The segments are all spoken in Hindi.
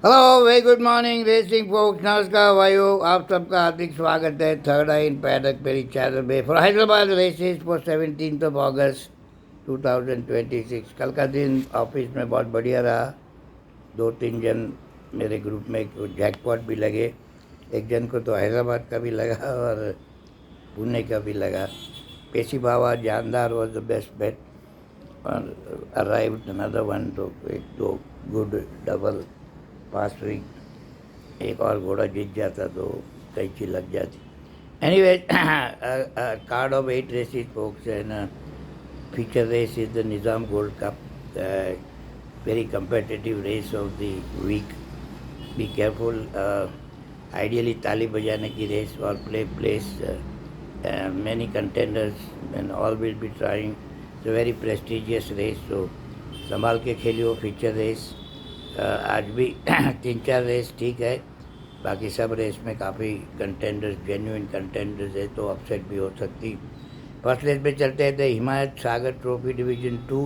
Hello very good morning racing folks नमस्कार भाइयों, आप सबका हार्दिक स्वागत है थर्ड आई इन पैडक मेरी चैनल में फॉर हैदराबाद रेसेस फॉर 17 अगस्त 2026। कल का दिन ऑफिस में बहुत बढ़िया रहा। दो तीन जन मेरे ग्रुप में जैकपॉट भी लगे। एक जन को तो हैदराबाद का भी लगा और पुणे का भी लगा। पेशी बाबा जानदार वॉज द बेस्ट बेट और अराइव्ड अनदर वन, तो एक दो गुड डबल पास हुई। एक और घोड़ा जीत जाता तो कैंची लग जाती। Anyway, card of 8 races folks, and feature race is the Nizam Gold Cup, very competitive race of the week. Be careful, ideally ताली बजाने की रेस और play place, many contenders and all will be trying. It's a very prestigious race, so संभाल के खेलियो। फीचर रेस आज भी 3-4 रेस ठीक है, बाकी सब रेस में काफ़ी कंटेंडर्स, जेन्युइन कंटेंडर्स है, तो अपसेट भी हो सकती। फर्स्ट रेस पे चलते हैं तो Himayat Sagar trophy division 2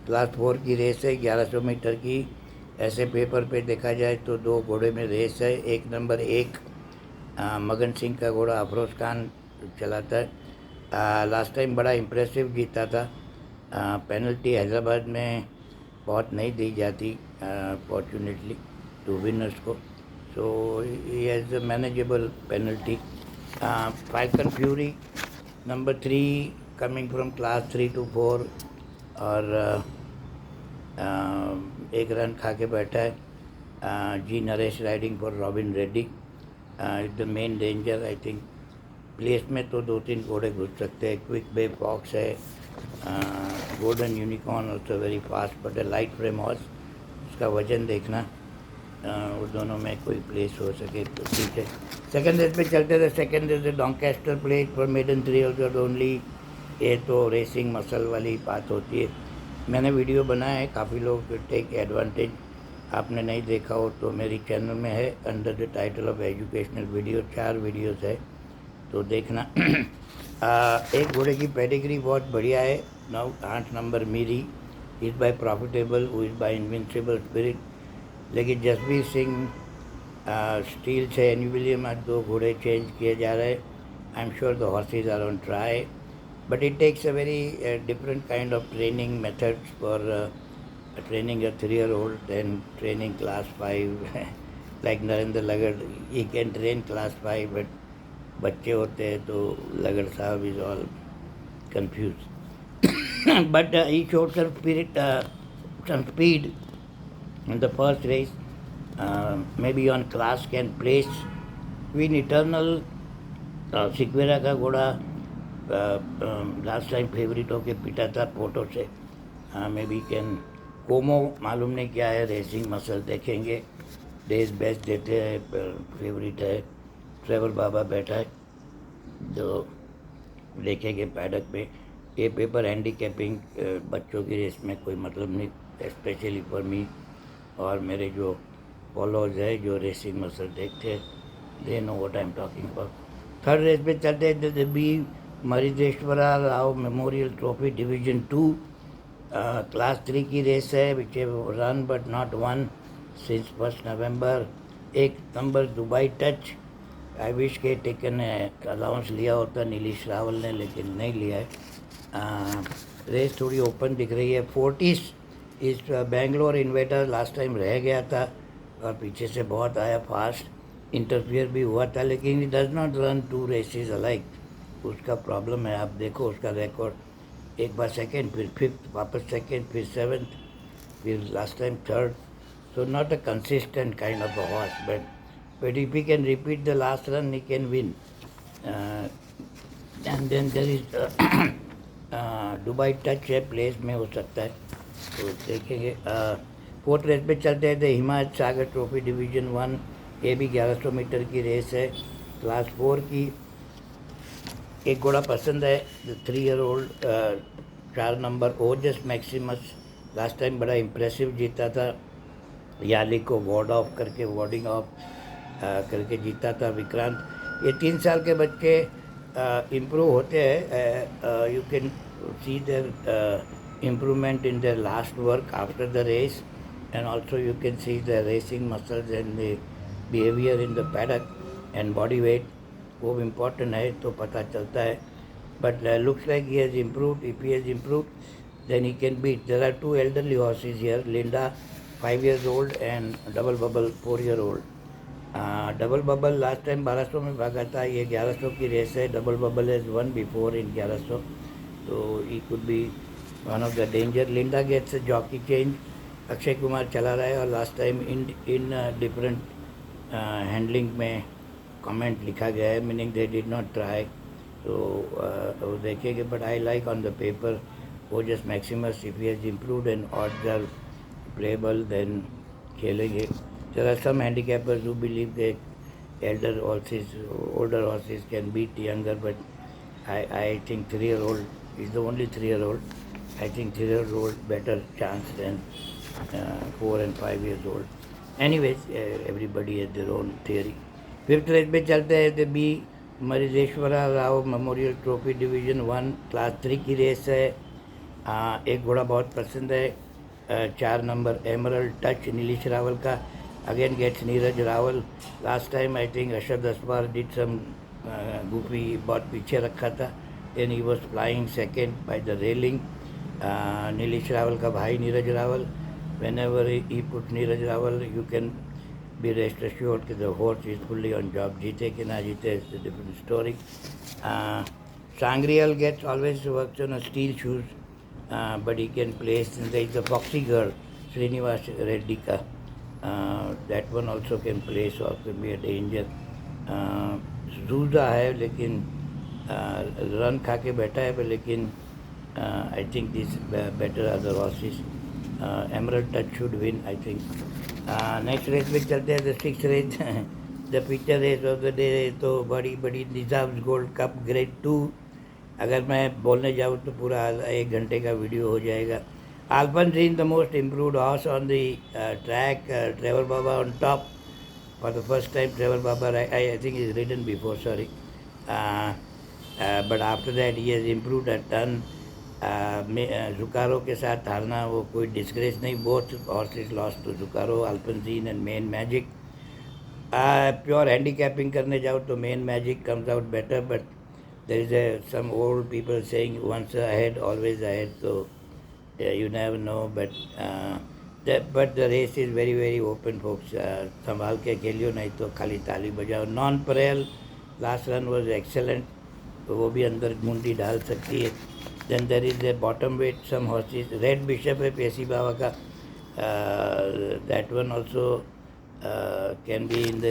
class 4 की रेस है, 1100 मीटर की। ऐसे पेपर पे देखा जाए तो दो घोड़े में रेस है। एक नंबर 1 मगन सिंह का घोड़ा अफरोज़ खान चलाता है। लास्ट टाइम बड़ा इम्प्रेसिव जीता था। पेनल्टी हैदराबाद में बहुत नहीं दी जाती फॉर्चुनेटली टू विनर्स को, so he has a manageable penalty. Falcon Fury number 3 coming from class 3 to 4 और एक रन खा के बैठा है। G Naresh riding for Robin Reddy is the main danger. I think place में तो 2-3 घोड़े घुस सकते हैं। क्विक बे फॉक्स है, Golden Unicorn also very fast but a light frame horse. उसका वजन देखना, वो दोनों में कोई प्लेस हो सके तो ठीक है। सेकेंड रेस पे चलते थे। Second race Doncaster place for maiden 3 also only. ये तो रेसिंग मसल वाली बात होती है। मैंने वीडियो बनाया है, काफ़ी लोग टेक एडवांटेज। आपने नहीं देखा हो तो मेरी चैनल में है under the title of educational video, 4 videos है तो देखना। एक घोड़े की पेडिग्री बहुत बढ़िया है। 8 नंबर मीरी is by Profitable, who is by Invincible Spirit. लेकिन जसबीर सिंह स्टील से एनी विलियम आज 2 घोड़े चेंज किए जा रहे हैं। I am sure the horses are on try, but it takes a very different kind of training methods for training a 3-year-old than training class 5 like Narendra Lagar. He can train class 5, but बच्चे होते हैं तो लगड़ साहब is all confused. But he showed some spirit, some speed in the first race. Maybe on class can place Win Eternal, Sequeira का घोड़ा लास्ट टाइम फेवरेट होके पिटा था फोटो से। मे बी कैन कोमो मालूम नहीं क्या है। रेसिंग मसल देखेंगे। डेज बेस्ट देते हैं, फेवरेट है। ट्रेवल बाबा बैठा है तो देखेंगे पैडक पे। ये पेपर हैंडीकैपिंग बच्चों की रेस में कोई मतलब नहीं, स्पेशली फॉर मी और मेरे जो फॉलोअर्स है जो रेसिंग मसल देखते हैं, they know what I am talking about. Third race पे चलते हैं B Marideshwara Rao memorial trophy division 2 class 3 की रेस है, which run but not one since 1 November. एक number Dubai Touch, I wish के टेकन अलाउंस लिया होता नीलीश रावल ने, लेकिन नहीं लिया है। रेस थोड़ी ओपन दिख रही है। फोर्टिस इस बेंगलोर इन्वेटर लास्ट टाइम रह गया था और पीछे से बहुत आया फास्ट, इंटरफियर भी हुआ था, लेकिन it does not run 2 races alike. उसका प्रॉब्लम है। आप देखो उसका रिकॉर्ड, एक बार सेकेंड, फिर फिफ्थ, वापस सेकेंड, फिर सेवन्थ, फिर last time third. So not a consistent kind of a horse, but if he can repeat the last run, he can win. And then there is Dubai Touch है, प्लेस में हो सकता है तो देखेंगे। फोर्थ रेस पे चलते हैं तो हिमायत सागर ट्रॉफी डिवीज़न 1, ये भी 1100 मीटर की रेस है, क्लास 4 की। एक घोड़ा पसंद है, 3-year-old 4 नंबर ओजस मैक्सिमस। लास्ट टाइम बड़ा इम्प्रेसिव जीता था, याली को वार्ड ऑफ करके, वार्डिंग ऑफ करके जीता था विक्रांत। ये 3 साल के बच्चे इम्प्रूव होते हैं। You can see their improvement in their last work after the race. and also you can see the racing muscles and the behavior in the paddock and body weight. वो भी important है तो पता चलता है. But looks like he has improved. If he has improved, then he can beat. There are two elderly horses here. Linda, 5 years old, and Double Bubble, 4-year-old. Double bubble last time 1200 में भागा था. ये 1100 की रेस है. Double bubble has won before in 1100, तो he could be one of the danger. Linda gets jockey change. Akshay Kumar चला रहा है और last time in different handling में कमेंट लिखा गया है, meaning they did not try. तो वो देखेंगे. But I like on the paper वो just Maximus. If he has improved and odds are playable then खेलेंगे. There are some handicappers who believe that older horses can beat younger, but I think 3-year-old is the only 3-year-old. I think 3-year-old better chance than 4 and 5 years old. Anyways, everybody has their own theory. Fifth race पे चलते हैं. तो B Marideshwara Rao memorial trophy division 1 class 3 की रेस है. एक घोड़ा बहुत पसंद है. 4 नंबर एमरल्ड टच नीलीश रावल का. Again gets Neeraj Rawal. Last time I think Ashad Aswar did some goofy, बहुत पीछे रखा था. Then he was flying second by the railing. नीलीश Rawal का भाई Neeraj Rawal. Whenever he put Neeraj Rawal, you can be rest assured that the horse is fully on job. जीते कि ना जीते is a different story. Sangreal gets always works on a steel shoes, but he can place. There is the Foxy Girl, Srinivas Reddy का. That one also can place or can be a danger. Zouza है लेकिन रन खा के बैठा है, लेकिन I think this better other horses. Emerald Touch should win, I think. Next race में चलते हैं. The 6th race the feature race of the day. तो बड़ी बड़ी निज़ाम गोल्ड कप ग्रेड 2. अगर मैं बोलने जाऊँ तो पूरा 1 घंटे का वीडियो हो जाएगा. Alphonsine, the most improved horse on the track. Trevor Baba on top for the first time. Trevor Baba, I think he's ridden before, sorry. But after that he has improved a ton. Zucaro के साथ हारना वो कोई डिस्ग्रेस नहीं. Both horses lost to Zucaro, Alphonsine and Main Magic. Pure handicapping करने जाओ तो Main Magic comes out better, but there is some old people saying once ahead, always ahead. So you never know, but the race is very very open, folks. संभाल के खेलियो नहीं तो खाली ताली बजाओ. Nonpareil last run was excellent, तो वो भी अंदर मुंडी डाल सकती है. Then there is a bottom weight some horses. Red bishop है पेसी बाबा का. That one also can be in the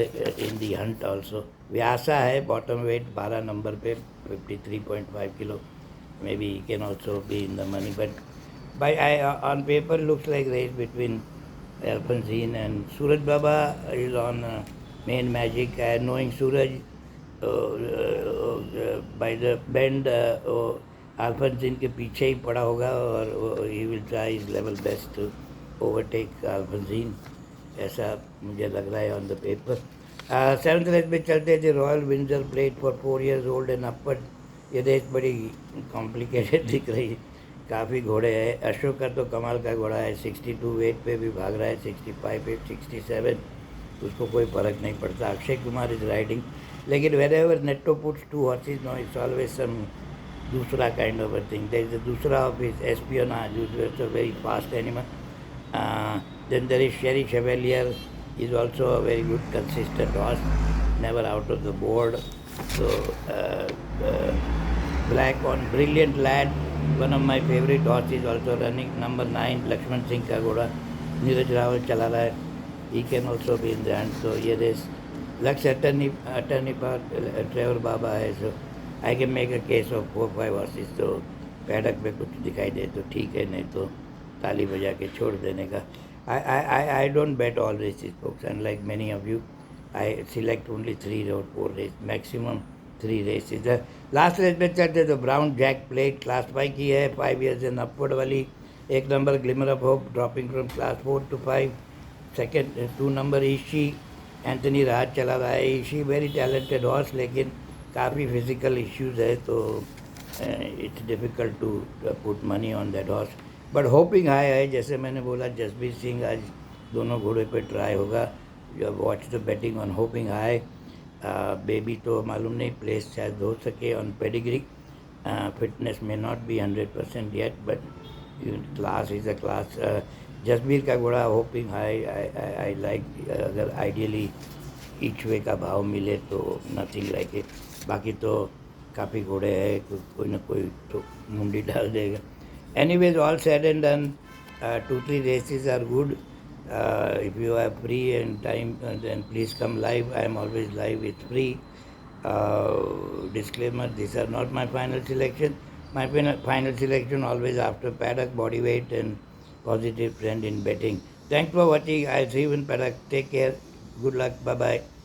hunt also. Vyasa है बॉटम वेट 12 नंबर पे 53.5 kilo. May be he can also be in the money, but on paper looks like race between Alphonsine and Suraj Baba is on Main Magic. Knowing Suraj by the bend, Alphonsine के पीछे ही पड़ा होगा और he will try his level best to overtake Alphonsine. ऐसा मुझे लग रहा है on the paper. 7th race में चलते थे. Royal Windsor plate for 4 years old and upward. ये रेस बड़ी कॉम्प्लिकेटेड दिख रही है. काफ़ी घोड़े हैं. अशोक का तो कमाल का घोड़ा है. 62 वेट पे भी भाग रहा है. 65 पे 67, उसको कोई फ़र्क नहीं पड़ता. अक्षय कुमार इज राइडिंग, लेकिन वेर एवर नेटो puts 2 horses, no it's always some दूसरा kind of a thing. There is दूसरा of is espionage, is a very fast animal. Then there is Sherry Chevalier, is also a very good consistent horse, never out of the board. So black on brilliant lad, one of my favorite horses is also running. Number 9 Lakshman Singh का घोड़ा. नीरज रावल चला रहा है. He can also be in the hand. So ये रेस लक्ष्य अटर्नी पर ट्रेवर बाबा है. So I can make a case of 4-5 horses. तो पैडक में कुछ दिखाई दे तो ठीक है, नहीं तो ताली बजा के छोड़ देने का. I don't bet all races, folks. Unlike many of you, I select only 3 or 4 races, maximum 3 races. Last race में चलते तो ब्राउन जैक प्लेट क्लास 5 की है. 5 years एंड अपवर्ड वाली. 1 number Glimmer of Hope dropping from class 4 to 5. Second 2 number ईशी एंथनी राज चला रहा है. ईशी वेरी टैलेंटेड हॉर्स, लेकिन काफ़ी फिजिकल इश्यूज है, तो it's difficult to put money on that horse. But hoping high है. जैसे मैंने बोला जसबीर सिंह आज दोनों घोड़े पे ट्राई होगा. Watch the batting on hopping high. Baby तो मालूम नहीं, प्लेस शायद हो सके ऑन पेडिग्री. फिटनेस में not be 100% yet, but class is a class. Jasbir का घोड़ा होपिंग हाई, आई लाइक. अगर आइडियली ईच वे का भाव मिले तो नथिंग लाइक इट. बाकी तो काफ़ी घोड़े हैं, कोई ना कोई तो मुंडी डाल देगा. Anyways, all said and done, 2-3 races are good. If you are free and time, then please come live. I am always live, it's free. Disclaimer, these are not my final selection. My final selection always after paddock, body weight and positive trend in betting. Thanks for watching. I'll see you in paddock. Take care. Good luck. Bye-bye.